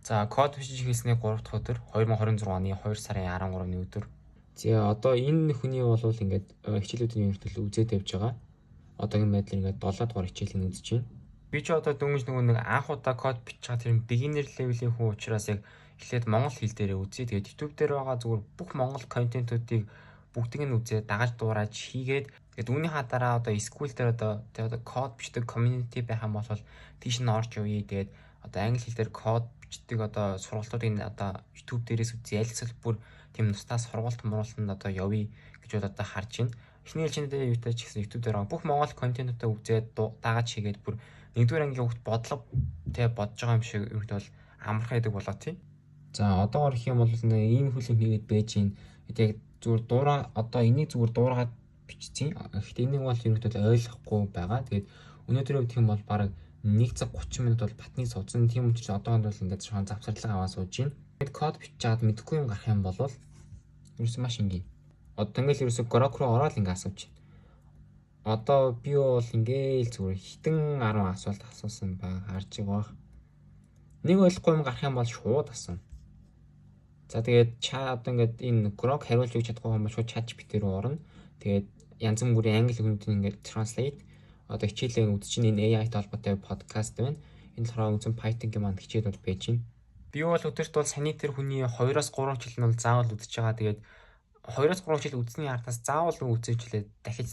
За код бичиж хийсний 3 дахь өдөр 2026 оны 2 сарын 13-ны өдөр. За одоо энэ хүний бол ингээд хичээлүүдийн хүртэл үзээд явж байгаа. Одоогийн байдлаар ингээд 7 дугаар хичээлийг үзэж байна. Би ч одоо дөнгөж нөгөө нэг анх удаа код бичих байгаа тэр beginner level-ийн хүн учраас яг эхлээд монгол хэл дээрээ үзье. Тэгээд YouTube дээр байгаа зүгээр бүх монгол контентуудыг бүгдийг нь үзээд дагаж дуурайж хийгээд тэгээд үүнийхээ дараа одоо SQL дээр одоо код бичдэг community байх юм бол тийш нь орж явъя. Тэгээд одоо англи хэл дээр код бичдэг одоо сургалтуудыг одоо YouTube дээрээс үзье. Аль эсвэл бүр тийм тусдаа сургалт муралтанд одоо явъя гэж бол одоо харж байна. Эхний ээлжиндээ юутай ч гэсэн YouTube дээр бүх монгол контентуудаа үзээд дагаж хийгээд бүр 1-р ангийн хүүхд бодлого тэ бодож байгаа юм шиг юмд бол амархан байдаг болоо тий. За одоогоор их юм бол ийм хүлэм хийгээд байж гин. Яг зүгээр дураа одоо энийг зүгээр дуурайгаад бичсэн. Гэхдээ энийг бол ерөнхийдөө ойлгохгүй байгаа. Тэгээд өнөөдрийн үед юм бол баг 1 цаг 30 минут бол батны суудсан. Тийм учраас одоогонд бол ингээд шоон завсарлага аваа сууж гин. Тэгэд код бичиж чаад мэдхгүй юм гарах юм бол ерөөсөө маш энгийн. Одоо ингээл ерөөсөө Grok руу ороод ингээд асууж байна. Одоо би бол ингээл зүгээр хитэн 10 асуулт асуусан баг харж байгаа. Нэг ойлгохгүй юм гарах юм бол шууд асууна. За тэгээд одоо ингээд энэ Grok хариулж өгч чадахгүй юм бол шууд ChatGPT рүү орно. Тэгээд янз бүрийн англи үгнүүдийг ингээд translate одоо хичээлээ үзчихин энэ AI-тай холбоотой подкаст байна. Энэ болохоор үзэн Python-гийн манд хичээл бол байж гин. Би бол өдөрт бол саний тэр хүний 2-3 жил нь бол заавал үзэж байгаа. Тэгээд 2-3 жил үзсний ардаас заавал үзэж хэлээ дахиж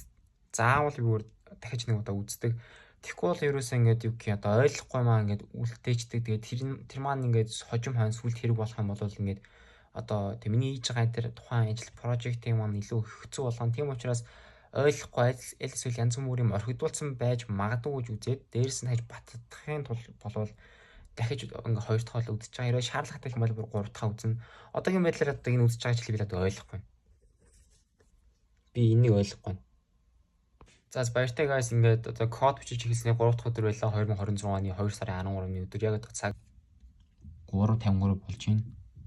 заавал бүр дахиж нэг удаа үздэг. Тэгэхгүй бол ерөөсөө ингээд юу гэх одоо ойлгохгүй маа ингээд үлдээчдэг. Тэгээд тэр маань ингээд хожим хайн сүлд хэрэг болох юм бол ингээд одоо тийм миний хийж байгаа тэр тухайн ажил project-ийн маань илүү хэцүү болгоно. Тийм учраас ойлгохгүй аль эсвэл янз бүрийн орхигдуулсан байж магадгүй гэж үзээд дээрс нь хаж баттахын тулд болвол дахиж ингээд 2 дахь бол үзэж байгаа. Хэрвээ шаардлагатай юм бол бүр 3 дахь үзнэ. Одоогийн байдлаар одоо энэ үзэж байгаа жилийг би одоо ойлгохгүй. Би энийг ойлгохгүй. За баяртай guys ингээд одоо код бичиж эхэлсний 3 дахь өдөр байлаа 2026 оны 2 сарын 13-ны өдөр яг цаг 3:53 болж байна.